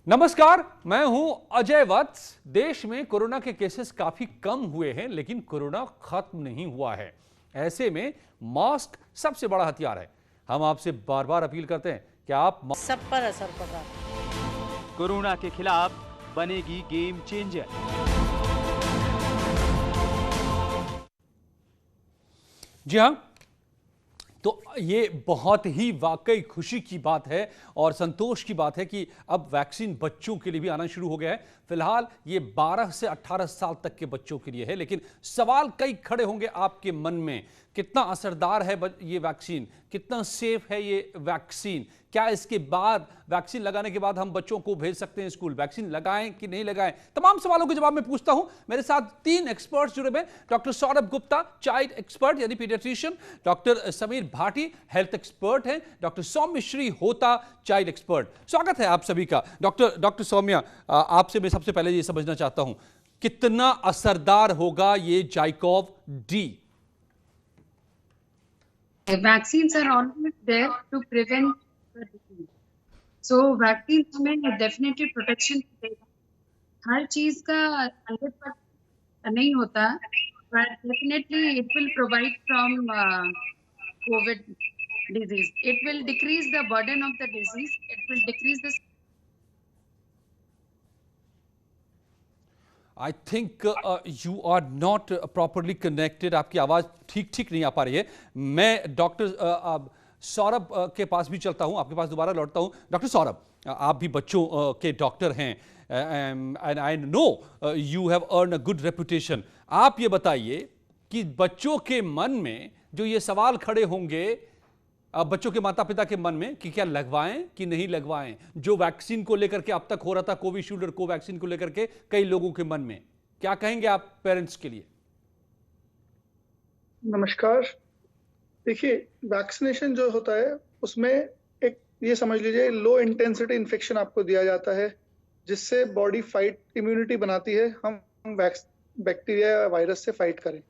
नमस्कार, मैं हूं अजय वत्स। देश में कोरोना के केसेस काफी कम हुए हैं, लेकिन कोरोना खत्म नहीं हुआ है। ऐसे में मास्क सबसे बड़ा हथियार है। हम आपसे बार बार अपील करते हैं कि आप सब पर असर पड़ रहा है। कोरोना के खिलाफ बनेगी गेम चेंजर। जी हाँ, तो ये बहुत ही वाकई खुशी की बात है और संतोष की बात है कि अब वैक्सीन बच्चों के लिए भी आना शुरू हो गया है। फिलहाल ये 12 से 18 साल तक के बच्चों के लिए है, लेकिन सवाल कई खड़े होंगे आपके मन में। कितना असरदार है ये वैक्सीन, कितना सेफ है ये वैक्सीन, क्या इसके बाद वैक्सीन लगाने के बाद हम बच्चों को भेज सकते हैं स्कूल, वैक्सीन लगाएं कि नहीं लगाएं, तमाम सवालों के जवाब मैं पूछता हूं। मेरे साथ 3 एक्सपर्ट्स जुड़े हुए हैं। Doctor Saurabh Gupta, child expert यानी paediatrician, doctor Sameer Bhati, health expert हैं, doctor Saumya Shri Hota, child expert. स्वागत है आप सभी का। डॉक्टर सौम्या, आपसे मैं सबसे पहले ये समझना चाहता हूं, कितना असरदार होगा ये ZyCoV D? Vaccines are always there to prevent the disease. So vaccines हमें definitely protection देगा। हर चीज का 100% नहीं होता, but definitely it will provide from COVID disease. It will decrease the burden of the disease. It will decrease the I think you are not properly connected. आपकी आवाज़ ठीक नहीं आ पा रही है। मैं डॉक्टर सौरभ के पास भी चलता हूं, आपके पास दोबारा लौटता हूं। डॉक्टर सौरभ, आप भी बच्चों के डॉक्टर हैं and I know you have earn a good reputation. आप ये बताइए कि बच्चों के मन में जो ये सवाल खड़े होंगे, बच्चों के माता पिता के मन में, कि क्या लगवाएं कि नहीं लगवाएं, जो वैक्सीन को लेकर के अब तक हो रहा था, कोविशील्ड और कोवैक्सीन को लेकर के कई लोगों के मन में, क्या कहेंगे आप पेरेंट्स के लिए? नमस्कार। देखिए, वैक्सीनेशन जो होता है उसमें एक ये समझ लीजिए लो इंटेंसिटी इन्फेक्शन आपको दिया जाता है, जिससे बॉडी फाइट इम्यूनिटी बनाती है, हम बैक्टीरिया या वायरस से फाइट करें।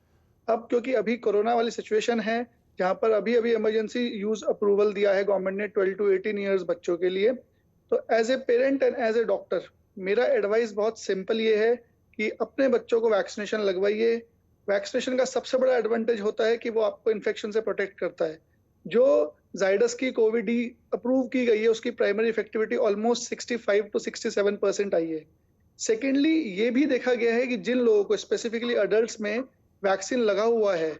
अब क्योंकि अभी कोरोना वाली सिचुएशन है जहाँ पर अभी इमरजेंसी यूज अप्रूवल दिया है गवर्नमेंट ने 12 to 18 ईयर्स बच्चों के लिए, तो as a parent and as a doctor मेरा एडवाइस बहुत सिंपल ये है कि अपने बच्चों को वैक्सीनेशन लगवाइए। वैक्सीनेशन का सबसे बड़ा एडवांटेज होता है कि वो आपको इन्फेक्शन से प्रोटेक्ट करता है। जो जाइडस की कोविड डी अप्रूव की गई है उसकी प्राइमरी इफेक्टिविटी ऑलमोस्ट 65 to 67% आई है। सेकेंडली, ये भी देखा गया है कि जिन लोगों को स्पेसिफिकली अडल्ट्स में वैक्सीन लगा हुआ है,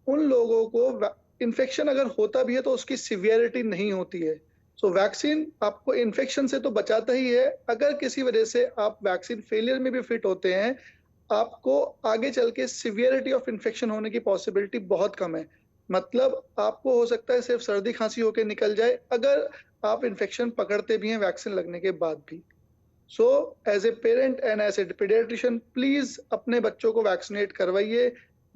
उन लोगों को इन्फेक्शन अगर होता भी है तो उसकी सिवियरिटी नहीं होती है। सो वैक्सीन आपको इन्फेक्शन से तो बचाता ही है। अगर किसी वजह से आप वैक्सीन फेलियर में भी फिट होते हैं, आपको आगे चल के सिवियरिटी ऑफ इन्फेक्शन होने की पॉसिबिलिटी बहुत कम है। मतलब आपको हो सकता है सिर्फ सर्दी खांसी होकर निकल जाए अगर आप इन्फेक्शन पकड़ते भी हैं वैक्सीन लगने के बाद भी। So as a parent and as a paediatrician please अपने बच्चों को वैक्सीनेट करवाइए।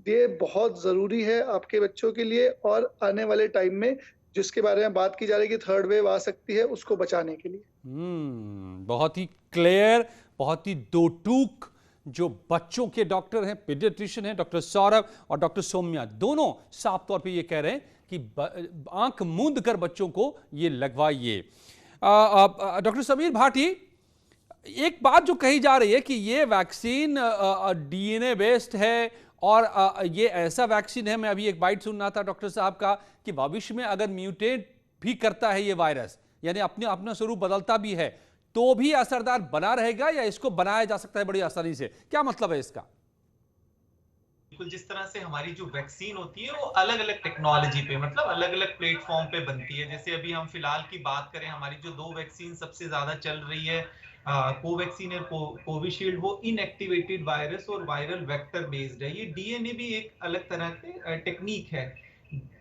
ये बहुत जरूरी है आपके बच्चों के लिए और आने वाले टाइम में जिसके बारे में बात की जा रही है कि थर्ड वेव आ सकती है, उसको बचाने के लिए। बहुत ही क्लियर, बहुत ही दो टूक जो बच्चों के डॉक्टर हैं, पीडियाट्रिशियन हैं, डॉक्टर सौरभ और डॉक्टर सौम्या, दोनों साफ तौर पे ये कह रहे हैं कि आंख मूंद कर बच्चों को ये लगवाइए। डॉक्टर समीर भाटी, एक बात जो कही जा रही है कि ये वैक्सीन डीएनए बेस्ड है और ये ऐसा वैक्सीन है, मैं अभी एक बाइट सुन रहा था डॉक्टर साहब का, कि भविष्य में अगर म्यूटेट भी करता है ये वायरस, यानी अपना स्वरूप बदलता भी है, तो भी असरदार बना रहेगा या इसको बनाया जा सकता है बड़ी आसानी से? क्या मतलब है इसका? बिल्कुल, जिस तरह से हमारी जो वैक्सीन होती है वो अलग अलग टेक्नोलॉजी पे, मतलब अलग अलग प्लेटफॉर्म पे बनती है। जैसे अभी हम फिलहाल की बात करें, हमारी जो 2 वैक्सीन सबसे ज्यादा चल रही है, कोवैक्सीन और कोविशील्ड, वो इनएक्टिवेटेड वायरस और वायरल वेक्टर बेस्ड है। ये डीएनए भी एक अलग तरह की टेक्निक है।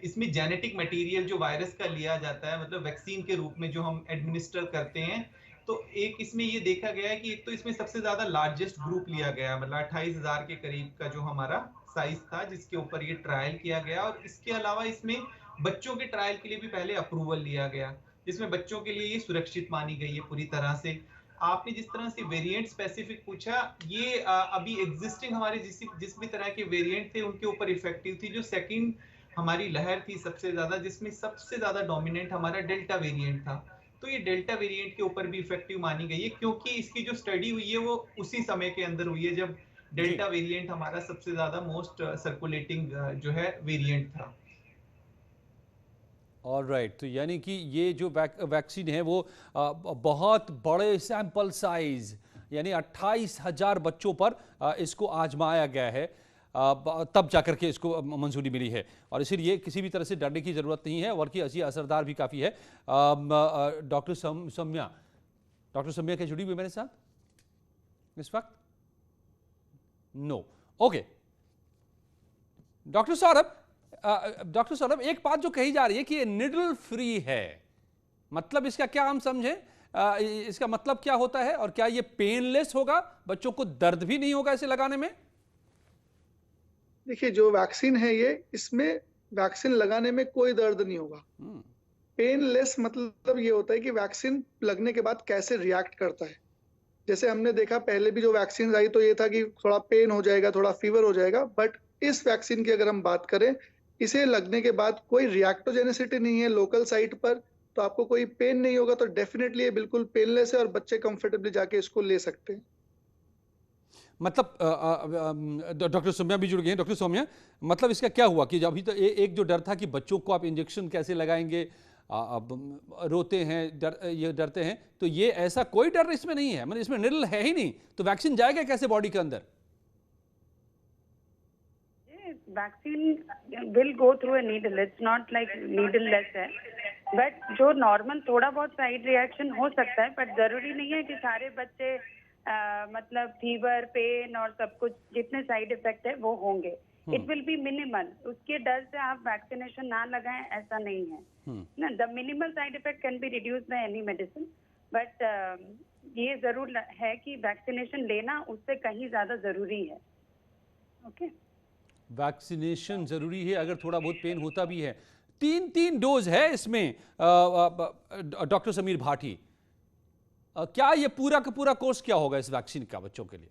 इसमें जेनेटिक मटेरियल जो वायरस का लिया जाता है, मतलब वैक्सीन के रूप में जो हम एडमिनिस्टर करते हैं, तो एक इसमें ये देखा गया है कि एक तो इसमें सबसे ज्यादा लार्जेस्ट ग्रुप लिया गया, मतलब 28,000 के करीब का जो हमारा साइज था जिसके ऊपर ये ट्रायल किया गया। और इसके अलावा इसमें बच्चों के ट्रायल के लिए भी पहले अप्रूवल लिया गया, जिसमें बच्चों के लिए ये सुरक्षित मानी गई है पूरी तरह से। आपने जिस तरह से वेरिएंट स्पेसिफिक पूछा, ये अभी एग्जिस्टिंग हमारे जिस भी तरह के वेरिएंट थे उनके ऊपर इफेक्टिव थी। जो सेकंड हमारी लहर थी सबसे ज्यादा, जिसमें सबसे ज्यादा डोमिनेंट हमारा डेल्टा वेरिएंट था, तो ये डेल्टा वेरिएंट के ऊपर भी इफेक्टिव मानी गई है, क्योंकि इसकी जो स्टडी हुई है वो उसी समय के अंदर हुई है जब डेल्टा वेरिएंट हमारा सबसे ज्यादा मोस्ट सर्कुलेटिंग जो है वेरिएंट था। ऑलराइट, तो यानी कि ये जो वैक्सीन है वो बहुत बड़े सैंपल साइज यानी 28,000 बच्चों पर इसको आजमाया गया है, तब जाकर के इसको मंजूरी मिली है और इसीलिए किसी भी तरह से डरने की ज़रूरत नहीं है, बल्कि असरदार भी काफ़ी है। डॉक्टर सौम्या क्या जुड़ी हुई मेरे साथ इस वक्त? No, okay. डॉक्टर सौरभ, एक बात जो कही जा रही है कि ये निडल फ्री है, मतलब इसका क्या हम समझें? इसका मतलब क्या होता है और क्या ये पेनलेस होगा, बच्चों को दर्द भी नहीं होगा इसे लगाने में? देखिए, जो वैक्सीन है ये, इसमें वैक्सीन लगाने में कोई दर्द नहीं होगा। पेनलेस मतलब ये होता है कि वैक्सीन लगने के बाद कैसे रिएक्ट करता है। जैसे हमने देखा पहले भी जो वैक्सीन आई तो ये था कि थोड़ा पेन हो जाएगा, थोड़ा फीवर हो जाएगा, बट इस वैक्सीन की अगर हम बात करें, इसे लगने के बाद कोई रिएक्टोजेनिसिटी नहीं है लोकल साइट पर, तो आपको कोई पेन नहीं होगा, तो डेफिनेटली ये बिल्कुल पेनलेस है और बच्चे कंफर्टेबली जाके इसको ले सकते हैं। मतलब डॉक्टर सौम्या भी जुड़ गए हैं। डॉक्टर सौम्या, मतलब इसका क्या हुआ कि अभी तो एक जो डर था कि बच्चों को आप इंजेक्शन कैसे लगाएंगे, अब रोते हैं, ये डरते हैं, तो ये ऐसा कोई डर इसमें नहीं है, मतलब इसमें निडल है ही नहीं, तो वैक्सीन जाएगा कैसे बॉडी के अंदर? Vaccine will go through a needle, it's not like needle less है, बट जो नॉर्मल थोड़ा बहुत साइड रिएक्शन हो सकता है, बट जरूरी नहीं है कि सारे बच्चे मतलब फीवर, पेन और सब कुछ जितने साइड इफेक्ट है वो होंगे। It will be minimal. उसके डर से आप वैक्सीनेशन ना लगाएं ऐसा नहीं है ना। The minimal side effect can be reduce by any medicine, but ये जरूर है कि वैक्सीनेशन लेना उससे कहीं ज्यादा जरूरी है। ओके, वैक्सीनेशन जरूरी है अगर थोड़ा बहुत पेन होता भी है। तीन डोज है इसमें डॉक्टर समीर भाटी, क्या ये पूरा का पूरा कोर्स क्या होगा इस वैक्सीन का बच्चों के लिए?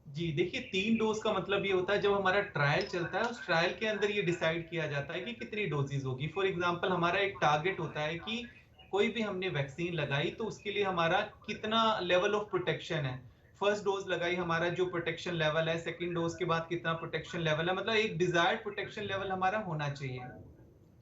जी देखिए, 3 डोज का मतलब ये होता है जब हमारा ट्रायल चलता है, उस ट्रायल के अंदर ये डिसाइड किया जाता है कि कितनी डोजेज होगी। फॉर एग्जांपल, हमारा एक टारगेट होता है कि कोई भी हमने वैक्सीन लगाई तो उसके लिए हमारा कितना लेवल ऑफ प्रोटेक्शन है। फर्स्ट डोज लगाई, हमारा जो प्रोटेक्शन लेवल है, सेकंड डोज के बाद कितना प्रोटेक्शन लेवल है, मतलब एक डिजायर्ड प्रोटेक्शन लेवल हमारा होना चाहिए।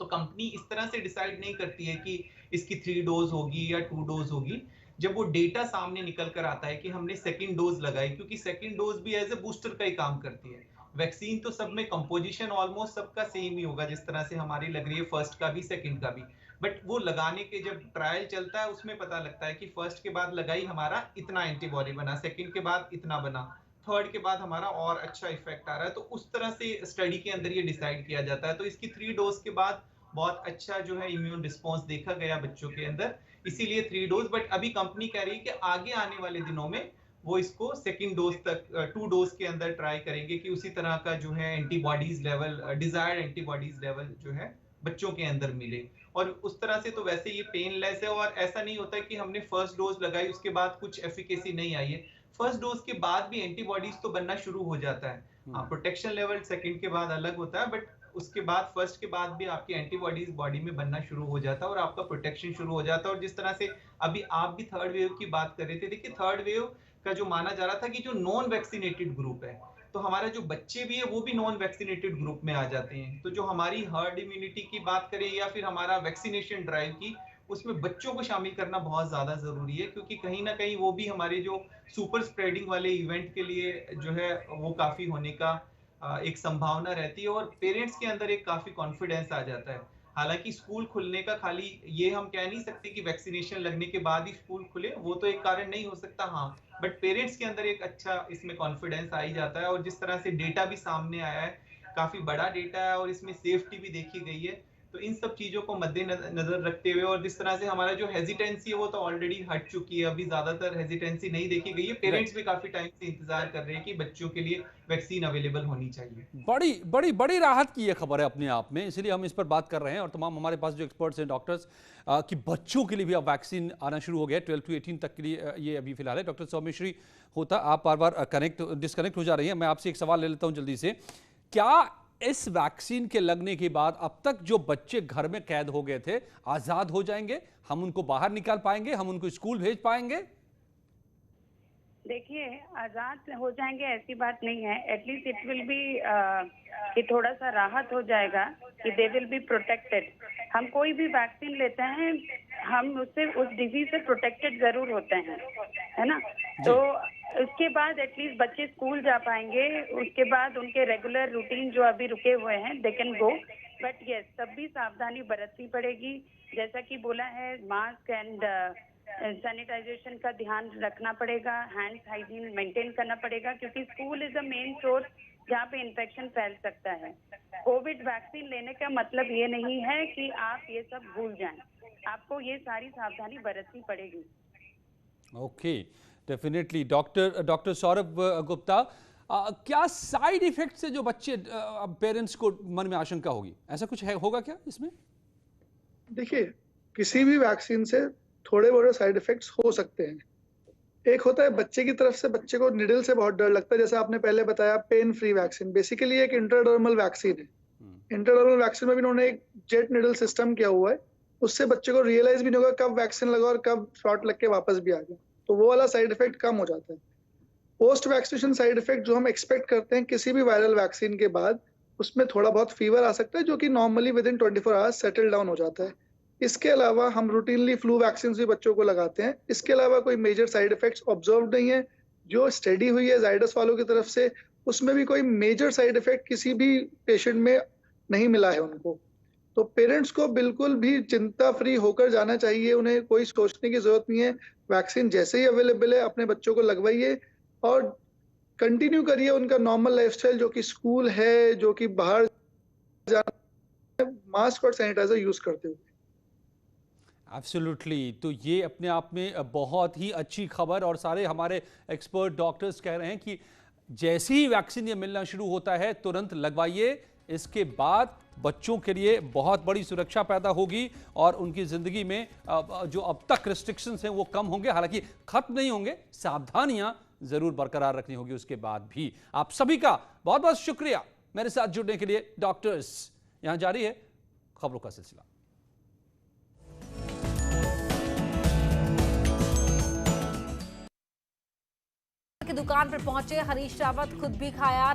तो कंपनी इस तरह से डिसाइड नहीं करती है कि इसकी 3 डोज होगी या 2 डोज होगी। जब वो डेटा सामने निकल कर आता है कि हमने सेकंड डोज लगाई, क्योंकि सेकंड डोज भी एज ए बूस्टर का ही काम करती है। वैक्सीन तो सब में कंपोजिशन ऑलमोस्ट सबका सेम ही होगा, जिस तरह से हमारी लग रही है फर्स्ट का भी सेकंड का भी, बट वो लगाने के जब ट्रायल चलता है उसमें पता लगता है कि फर्स्ट के बाद लगाई हमारा इतना एंटीबॉडी बना, सेकंड के बाद इतना बना, थर्ड के बाद हमारा और अच्छा इफेक्ट आ रहा है। तो उस तरह से स्टडी के अंदर ये डिसाइड किया जाता है। तो इसकी 3 डोज के बाद बहुत अच्छा जो है इम्यून रिस्पॉन्स देखा गया बच्चों के अंदर, इसीलिए 3 डोज। बट अभी कंपनी कह रही है कि आगे आने वाले दिनों में वो इसको सेकंड डोज तक 2 डोज के अंदर ट्राई करेंगे कि उसी तरह का जो है antibodies level, desired antibodies level जो है बच्चों के अंदर मिले। और उस तरह से तो वैसे ये पेनलेस है और ऐसा नहीं होता कि हमने फर्स्ट डोज लगाई उसके बाद कुछ एफिकेसी नहीं आई है। फर्स्ट डोज के बाद भी एंटीबॉडीज तो बनना शुरू हो जाता है। प्रोटेक्शन लेवल सेकंड के बाद अलग होता है, बट उसके बाद फर्स्ट के बाद भी आपकी एंटीबॉडीज बॉडी में बनना शुरू हो जाता है और आपका प्रोटेक्शन शुरू हो जाता है। और जिस तरह से अभी आप भी थर्ड वेव की बात कर रहे थे, देखिए थर्ड वेव का जो माना जा रहा था कि जो नॉन वैक्सीनेटेड ग्रुप है, तो हमारा जो बच्चे भी है वो भी नॉन वैक्सीनेटेड ग्रुप में आ जाते हैं। तो जो हमारी हर्ड इम्यूनिटी की बात करें या फिर हमारा वैक्सीनेशन ड्राइव की, उसमें बच्चों को शामिल करना बहुत ज्यादा जरूरी है, क्योंकि कहीं ना कहीं वो भी हमारे जो सुपर स्प्रेडिंग वाले इवेंट के लिए जो है वो काफी होने का एक संभावना रहती है और पेरेंट्स के अंदर एक काफी कॉन्फिडेंस आ जाता है। हालांकि स्कूल खुलने का खाली ये हम कह नहीं सकते कि वैक्सीनेशन लगने के बाद ही स्कूल खुले, वो तो एक कारण नहीं हो सकता, हाँ, बट पेरेंट्स के अंदर एक अच्छा इसमें कॉन्फिडेंस आ ही जाता है। और जिस तरह से डेटा भी सामने आया है, काफी बड़ा डेटा है और इसमें सेफ्टी भी देखी गई है, तो इन सब चीजों को मद्देनजर रखते हुए और जिस तरह से हमारा जो हेजिटेंसी है वो तो ऑलरेडी हट चुकी है, अभी ज्यादातर हेजिटेंसी नहीं देखी गई है। पेरेंट्स भी काफी टाइम से इंतजार कर रहे हैं कि बच्चों के लिए वैक्सीन अवेलेबल होनी चाहिए। बड़ी बड़ी बड़ी राहत की ये खबर है अपने आप में, इसलिए हम इस पर बात कर रहे हैं। और तमाम हमारे पास जो एक्सपर्ट्स हैं, डॉक्टर्स, कि बच्चों के लिए भी अब वैक्सीन आना शुरू हो गया है, 12 to 18 तक के लिए ये अभी फिलहाल है। डॉक्टर सौम्यश्री होता, आप बार बार डिस्कनेक्ट हो जा रही हैं, मैं आपसे एक सवाल ले लेता हूँ जल्दी से। क्या इस वैक्सीन के लगने के बाद अब तक जो बच्चे घर में कैद हो गए थे आजाद हो जाएंगे, हम उनको बाहर निकाल पाएंगे, हम उनको स्कूल भेज पाएंगे? देखिए, आजाद हो जाएंगे ऐसी बात नहीं है। एटलीस्ट इट विल बी कि थोड़ा सा राहत हो जाएगा कि दे विल बी प्रोटेक्टेड। हम कोई भी वैक्सीन लेते हैं, हम उससे उस डिजीज से प्रोटेक्टेड जरूर होते हैं, है ना। तो उसके बाद एटलीस्ट बच्चे स्कूल जा पाएंगे, उसके बाद उनके रेगुलर रूटीन जो अभी रुके हुए हैं they can go. But yes, तब भी सावधानी बरतनी पड़ेगी। जैसा कि बोला है, मास्क एंड सैनिटाइजेशन का ध्यान रखना पड़ेगा, हैंड हाइजीन मेंटेन करना पड़ेगा, क्योंकि school is a main source जहाँ पे इन्फेक्शन फैल सकता है। कोविड वैक्सीन लेने का मतलब ये नहीं है कि आप ये सब भूल जाएं, आपको ये सारी सावधानी बरतनी पड़ेगी। Okay, definitely. Doctor Saurabh Gupta, क्या साइड इफेक्ट से जो बच्चे पेरेंट्स को मन में आशंका होगी, ऐसा कुछ है होगा क्या इसमें? देखिए, किसी भी वैक्सीन से थोड़े बड़े साइड इफेक्ट्स हो सकते हैं। एक होता है बच्चे की तरफ से, बच्चे को निडल से बहुत डर लगता है, जैसे आपने पहले बताया पेन फ्री वैक्सीन। बेसिकली एक इंट्राडर्मल वैक्सीन है। इंट्राडर्मल वैक्सीन में भी उन्होंने एक जेट निडल सिस्टम किया हुआ है, उससे बच्चे को रियलाइज भी नहीं होगा कब वैक्सीन लगा और कब शॉट लग के वापस भी आ गया, तो वो वाला साइड इफेक्ट कम हो जाता है। पोस्ट वैक्सीनेशन साइड इफेक्ट जो हम एक्सपेक्ट करते हैं किसी भी वायरल वैक्सीन के बाद, उसमें थोड़ा बहुत फीवर आ सकता है, जो कि normally with in 24 hours settle down हो जाता है। इसके अलावा हम रूटीनली फ्लू वैक्सीन भी बच्चों को लगाते हैं। इसके अलावा कोई मेजर साइड इफेक्ट्स ऑब्जर्व नहीं है। जो स्टडी हुई है जाइडस वालों की तरफ से, उसमें भी कोई मेजर साइड इफेक्ट किसी भी पेशेंट में नहीं मिला है उनको। तो पेरेंट्स को बिल्कुल भी चिंता फ्री होकर जाना चाहिए, उन्हें कोई सोचने की जरूरत नहीं है। वैक्सीन जैसे ही अवेलेबल है अपने बच्चों को लगवाइए और कंटिन्यू करिए उनका नॉर्मल लाइफस्टाइल, जो कि स्कूल है, जो कि बाहर जाना, मास्क और सैनिटाइजर यूज करते हुए। एब्सोल्युटली। तो ये अपने आप में बहुत ही अच्छी खबर, और सारे हमारे एक्सपर्ट डॉक्टर्स कह रहे हैं कि जैसे ही वैक्सीन ये मिलना शुरू होता है तुरंत लगवाइए। इसके बाद बच्चों के लिए बहुत बड़ी सुरक्षा पैदा होगी और उनकी ज़िंदगी में जो अब तक रिस्ट्रिक्शंस हैं वो कम होंगे, हालांकि खत्म नहीं होंगे, सावधानियां ज़रूर बरकरार रखनी होगी उसके बाद भी। आप सभी का बहुत बहुत शुक्रिया मेरे साथ जुड़ने के लिए। डॉक्टर्स, यहां जारी है खबरों का सिलसिला। की दुकान पर पहुंचे हरीश रावत, खुद भी खाया